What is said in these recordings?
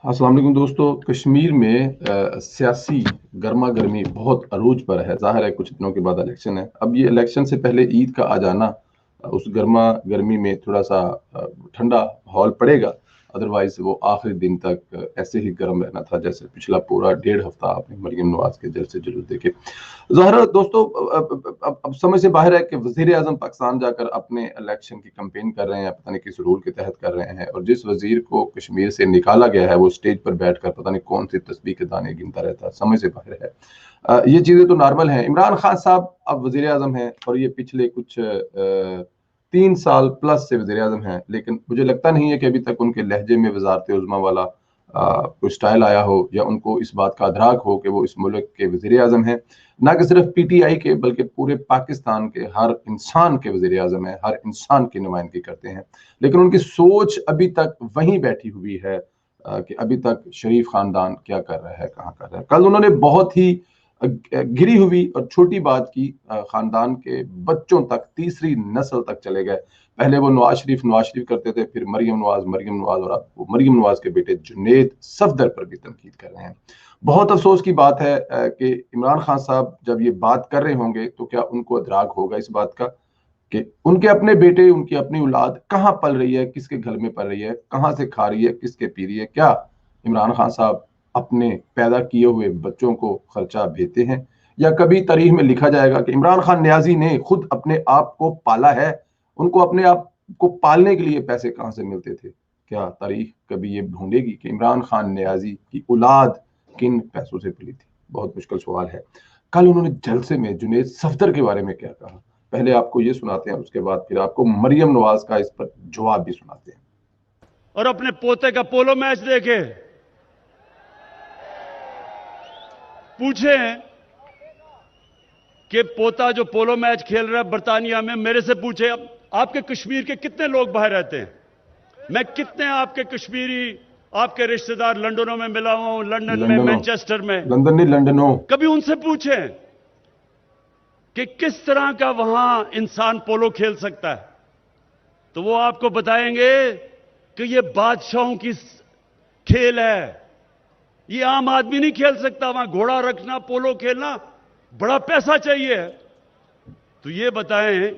अस्सलाम वालेकुम दोस्तों। कश्मीर में सियासी गर्मा गर्मी बहुत अरूज पर है। जाहिर है कुछ दिनों के बाद इलेक्शन है। अब ये इलेक्शन से पहले ईद का आ जाना उस गर्मा गर्मी में थोड़ा सा ठंडा माहौल पड़ेगा। अदरवाइज वो आखिरी दिन तक ऐसे ही गर्म रहना था जैसे पिछला पूरा 1.5 हफ्ता आपने मरियम नवाज के जलसे जुलूस देखे। ज़ाहिर है दोस्तों, अब समझ से बाहर है कि वजीर आजम पाकिस्तान जाकर अपने इलेक्शन की कैंपेन कर रहे हैं, पता नहीं किस रूल के तहत कर रहे हैं, और जिस वजीर को कश्मीर से निकाला गया है वो स्टेज पर बैठकर पता नहीं कौन सी तस्बीह के दाने गिनता रहता है। समझ से बाहर है। ये चीजें तो नॉर्मल हैं। इमरान खान साहब अब वजीर आजम हैं और ये पिछले कुछ 3 साल प्लस से वजीर आजम हैं, लेकिन मुझे लगता नहीं है कि अभी तक उनके लहजे में वजारत उज़्मा वाला कोई स्टाइल आया हो या उनको इस बात का अदराक हो कि वो इस मुल्क के वजीर आजम हैं। ना कि सिर्फ पीटीआई के बल्कि पूरे पाकिस्तान के हर इंसान के वजीर आजम है, हर इंसान की नुमाइंदगी करते हैं। लेकिन उनकी सोच अभी तक वहीं बैठी हुई है कि अभी तक शरीफ खानदान क्या कर रहा है, कहाँ कर रहा है। कल उन्होंने बहुत ही गिरी हुई और छोटी बात की। खानदान के बच्चों तक, तीसरी नस्ल तक चले गए। पहले वो नवाज शरीफ करते थे, फिर मरियम नवाज, और अब वो मरियम नवाज के बेटे जुनेद सफदर पर भी तनकीद कर रहे हैं। बहुत अफसोस की बात है कि इमरान खान साहब जब ये बात कर रहे होंगे तो क्या उनको अदराक होगा इस बात का कि उनके अपने बेटे, उनकी अपनी औलाद कहाँ पल रही है, किसके घर में पल रही है, कहाँ से खा रही है, किसके पी रही है। क्या इमरान खान साहब अपने पैदा किए हुए बच्चों को खर्चा भेजते हैं, या कभी तारीख में लिखा जाएगा कि इमरान खान न्याजी ने खुद अपने आप को पाला है, उनको अपने आप को पालने के लिए पैसे कहाँ से मिलते थे। क्या तारीख कभी ये ढूंढेगी कि इमरान खान न्याजी की औलाद किन पैसों से पली थी। बहुत मुश्किल सवाल है। कल उन्होंने जलसे में जुनेद सफदर के बारे में क्या कहा, पहले आपको ये सुनाते हैं, उसके बाद फिर आपको मरियम नवाज का इस पर जवाब भी सुनाते हैं। और अपने पोते का पोलो मैच देखे, पूछे कि पोता जो पोलो मैच खेल रहा है बर्तानिया में, मेरे से पूछे अब आपके कश्मीर के कितने लोग बाहर रहते हैं, मैं कितने आपके कश्मीरी आपके रिश्तेदार लंदनों में मिला हुआ हूं, लंदन में, लंदनो, मैनचेस्टर में। लंदन नहीं, लंदनो। कभी उनसे पूछे कि किस तरह का वहां इंसान पोलो खेल सकता है, तो वो आपको बताएंगे कि ये बादशाहों की खेल है, ये आम आदमी नहीं खेल सकता। वहां घोड़ा रखना, पोलो खेलना बड़ा पैसा चाहिए। तो ये बताएं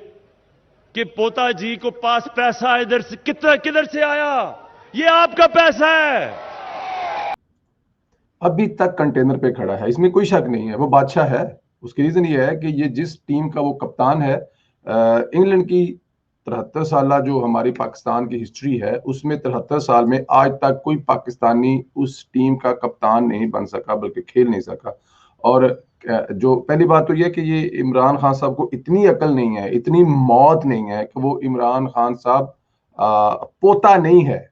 कि पोता जी को पास पैसा इधर से किधर से आया, ये आपका पैसा है। अभी तक कंटेनर पे खड़ा है, इसमें कोई शक नहीं है, वो बादशाह है। उसकी रीजन ये है कि ये जिस टीम का वो कप्तान है, इंग्लैंड की 73 साल जो हमारी पाकिस्तान की हिस्ट्री है उसमें 73 साल में आज तक कोई पाकिस्तानी उस टीम का कप्तान नहीं बन सका, बल्कि खेल नहीं सका। और जो पहली बात तो यह कि ये इमरान खान साहब को इतनी अकल नहीं है, इतनी मौत नहीं है कि वो इमरान खान साहब पोता नहीं है,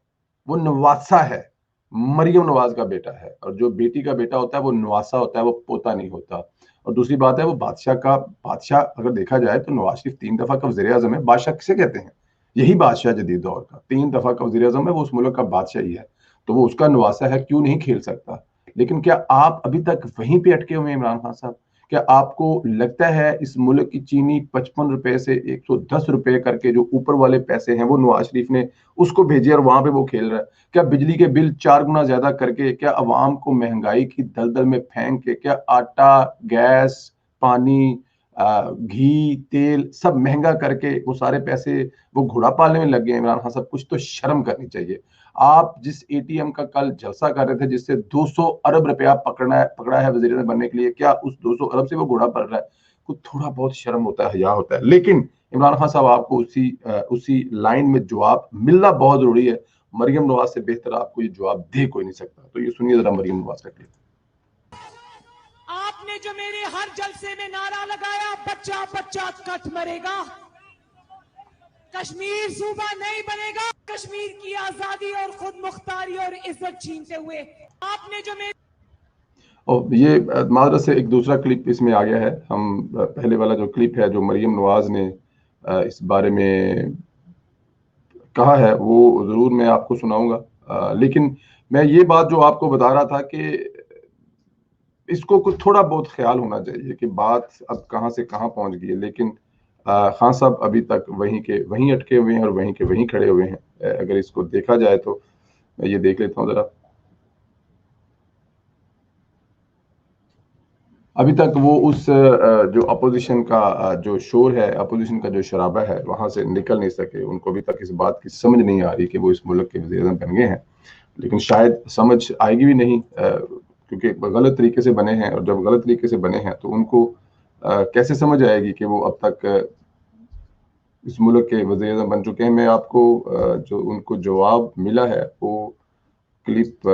वो नवासा है, मरियम नवाज का बेटा है। और जो बेटी का बेटा होता है वो नवासा होता है, वो पोता नहीं होता। और दूसरी बात है, वो बादशाह अगर देखा जाए तो नवाज शरीफ 3 दफा का वजीर आजम है। बादशाह किसे कहते हैं? यही बादशाह जदीद दौर का 3 दफा का वजीर आजम है, वो उस मुल्क का बादशाह ही है। तो वो उसका नवासा है, क्यों नहीं खेल सकता। लेकिन क्या आप अभी तक वहीं पे अटके हुए हैं इमरान खान साहब? क्या आपको लगता है इस मुल्क की चीनी 55 रुपए से 110 रुपए करके जो ऊपर वाले पैसे हैं वो नवाज शरीफ ने उसको भेजे और वहां पे वो खेल रहा है? क्या बिजली के बिल 4 गुना ज्यादा करके, क्या अवाम को महंगाई की दलदल में फेंक के, क्या आटा, गैस, पानी, घी, तेल सब महंगा करके वो सारे पैसे वो घोड़ा पालने में लग गए? इमरान खान साहब कुछ तो शर्म करनी चाहिए। आप जिस एटीएम का कल जलसा कर रहे थे जिससे 200 अरब रुपया पकड़ा है वजीर बनने के लिए, क्या उस 200 अरब से वो घोड़ा पड़ रहा है? कुछ थोड़ा बहुत शर्म होता है, हया होता है। लेकिन इमरान खान साहब आपको उसी लाइन में जवाब मिलना बहुत जरूरी है। मरियम नवाज से बेहतर आपको ये जवाब दे कोई नहीं सकता। तो ये सुनिए जरा मरियम नवाज का क्लिप। आपने जो मेरे हर जलसे में नारा लगाया, बच्चा बच्चा कट मरेगा, कश्मीर सूबा नहीं बनेगा, कश्मीर की आजादी और खुद मुख्तारी और इज्जत छीनते हुए आपने जो मेरे और ये माजरत से एक दूसरा क्लिप इसमें आ गया है। हम पहले वाला जो क्लिप है जो मरियम नवाज ने इस बारे में कहा है वो जरूर मैं आपको सुनाऊंगा। लेकिन मैं ये बात जो आपको बता रहा था कि इसको कुछ थोड़ा बहुत ख्याल होना चाहिए कि बात अब कहाँ से कहाँ पहुंच गई है। लेकिन खान साहब अभी तक वहीं के वहीं अटके हुए हैं और वहीं के वहीं खड़े हुए हैं। अगर इसको देखा जाए तो मैं ये देख लेता हूँ जरा। अभी तक वो उस जो अपोजिशन का जो शोर है, अपोजिशन का जो शराबा है, वहां से निकल नहीं सके। उनको अभी तक इस बात की समझ नहीं आ रही कि वो इस मुल्क के वज़ीर-ए-आज़म बन गए हैं, लेकिन शायद समझ आएगी भी नहीं, क्योंकि गलत तरीके से बने हैं, और जब गलत तरीके से बने हैं तो उनको कैसे समझ आएगी कि वो अब तक इस मुल्क के वज़ीर-ए-आज़म बन चुके हैं। मैं आपको जो उनको जवाब मिला है वो क्लिप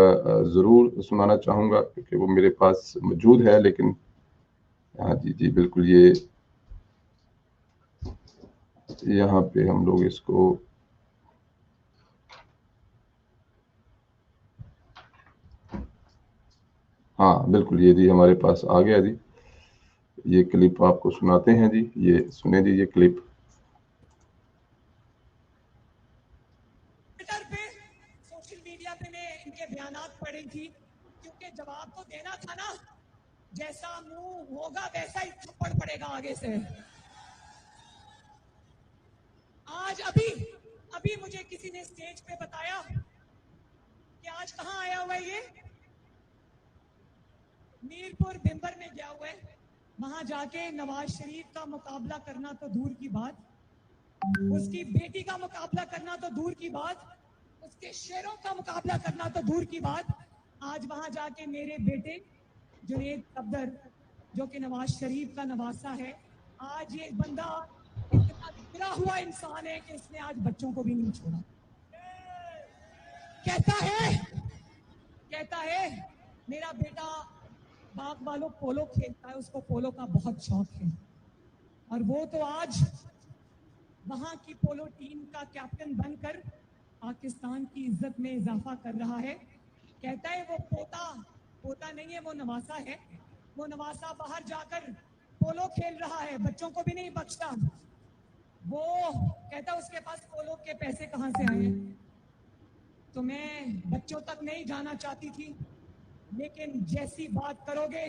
ज़रूर सुनाना चाहूँगा, क्योंकि वो मेरे पास मौजूद है। लेकिन हाँ जी, जी बिल्कुल, ये यहाँ पे हम लोग इसको हाँ, बिल्कुल, ये जी हमारे पास आ गया जी। ये क्लिप आपको सुनाते हैं जी, ये सुने जी ये क्लिप। ट्विटर पे, सोशल मीडिया पे मैं इनके बयानात पढ़ी थी, क्योंकि जवाब तो देना था ना, जैसा मुंह होगा वैसा ही थप्पड़ पड़ेगा आगे से। आज अभी अभी मुझे किसी ने स्टेज पे बताया कि आज कहां आया हुआ है ये, मीरपुर भिंबर में गया हुआ है। वहां जाके नवाज शरीफ का मुकाबला करना तो दूर की बात, उसकी बेटी का मुकाबला करना तो दूर की बात, उसके शेरों का मुकाबला करना तो दूर की बात, आज वहां जाके मेरे बेटे जुनेद सफदर, जो कि नवाज शरीफ का नवासा है, आज ये बंदा इतना गिरा हुआ इंसान है कि इसने आज बच्चों को भी नहीं छोड़ा। कहता है मेरा बेटा बाग वालों पोलो खेलता है, उसको पोलो का बहुत शौक है, और वो तो आज वहां की पोलो टीम का कैप्टन बनकर पाकिस्तान की इज्जत में इजाफा कर रहा है। कहता है वो पोता नहीं है, वो नवासा है। वो नवासा बाहर जाकर पोलो खेल रहा है, बच्चों को भी नहीं बख्शता। वो कहता उसके पास पोलो के पैसे कहां से आए। तो मैं बच्चों तक नहीं जाना चाहती थी, लेकिन जैसी बात करोगे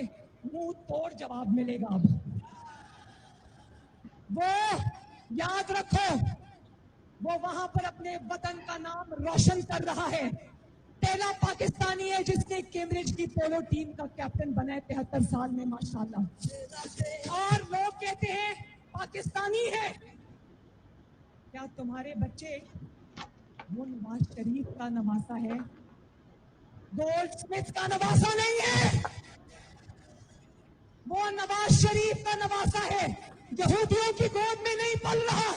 मुंह तोड़ जवाब मिलेगा। अब वो याद रखो, वो वहां पर अपने वतन का नाम रोशन कर रहा है। पहला पाकिस्तानी है जिसने कैम्ब्रिज की पोलो टीम का कैप्टन बना है 73 साल में, माशाल्लाह। और लोग कहते हैं पाकिस्तानी है। क्या तुम्हारे बच्चे वो नवाज शरीफ का नवासा है, गोल्ड स्मिथ का नवासा नहीं है, वो नवाज शरीफ का नवासा है। यहूदियों की गोद में नहीं पल रहा।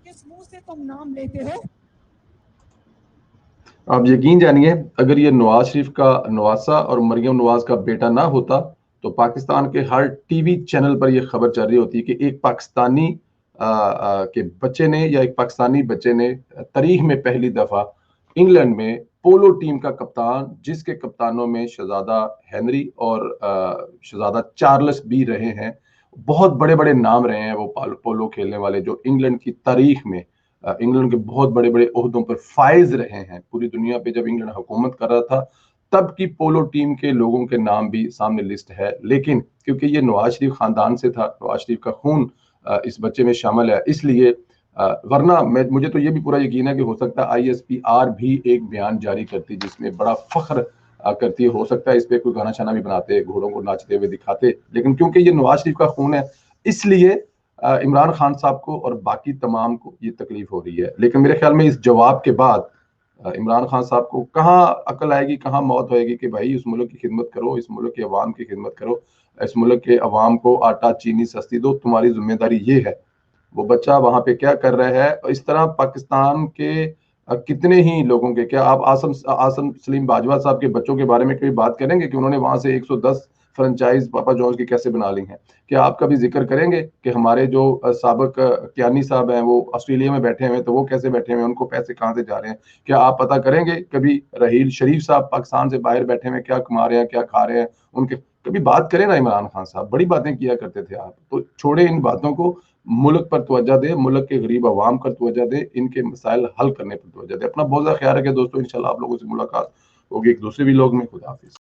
किस मुंह से तुम नाम लेते हो? आप यकीन जानिए, अगर ये नवाज शरीफ का नवासा और मरियम नवाज का बेटा ना होता तो पाकिस्तान के हर टीवी चैनल पर यह खबर चल रही होती कि एक पाकिस्तानी के बच्चे ने, या एक पाकिस्तानी बच्चे ने तारीख में पहली दफा इंग्लैंड में पोलो टीम का कप्तान, जिसके कप्तानों में शहजादा हेनरी और शहजादा चार्ल्स भी रहे हैं, बहुत बड़े बड़े नाम रहे हैं वो पोलो खेलने वाले, जो इंग्लैंड की तारीख में इंग्लैंड के बहुत बड़े बड़े ओहदों पर फाइज रहे हैं। पूरी दुनिया पे जब इंग्लैंड हुकूमत कर रहा था तब की पोलो टीम के लोगों के नाम भी सामने लिस्ट है। लेकिन क्योंकि ये नवाज शरीफ खानदान से था, नवाज शरीफ का खून इस बच्चे में शामिल है, इसलिए वरना मुझे तो ये भी पूरा यकीन है कि हो सकता है ISPR भी एक बयान जारी करती जिसमें बड़ा फख्र करती है। हो सकता है इस पे कोई गाना शाना भी बनाते, घोड़ों को नाचते हुए दिखाते, लेकिन क्योंकि ये नवाज शरीफ का खून है इसलिए इमरान खान साहब को और बाकी तमाम को ये तकलीफ हो रही है। लेकिन मेरे ख्याल में इस जवाब के बाद इमरान खान साहब को कहाँ अकल आएगी, कहाँ मौत होएगी कि भाई इस मुल्क की खिदमत करो, इस मुल्क के अवाम की खिदमत करो, इस मुल्क के अवाम को आटा चीनी सस्ती दो, तुम्हारी जिम्मेदारी ये है। वो बच्चा वहां पे क्या कर रहा है। इस तरह पाकिस्तान के कितने ही लोगों के, क्या आप आसम सलीम बाजवा साहब के बच्चों के बारे में कोई बात करेंगे कि उन्होंने वहां से 110 फ्रेंचाइज पापा जॉन्स की कैसे बना ली हैं? क्या आप कभी जिक्र करेंगे कि हमारे जो साबिक कियानी साहब हैं वो ऑस्ट्रेलिया में बैठे हुए हैं, तो वो कैसे बैठे हुए हैं, उनको पैसे कहाँ से जा रहे हैं? क्या आप पता करेंगे कभी रहील शरीफ साहब पाकिस्तान से बाहर बैठे हुए क्या कमा रहे हैं, क्या खा रहे हैं? उनके कभी बात करें ना। इमरान खान साहब बड़ी बातें किया करते थे, आप तो छोड़े इन बातों को, मुल्क पर तवज्जो दे, मुल्क के गरीब अवाम पर तवज्जो दे, इनके मसाइल हल करने पर तवज्जो दे। अपना बहुत ख्याल रखें दोस्तों, इंशाल्लाह आप लोगों से मुलाकात होगी एक दूसरे व्लॉग में। खुदा हाफिज।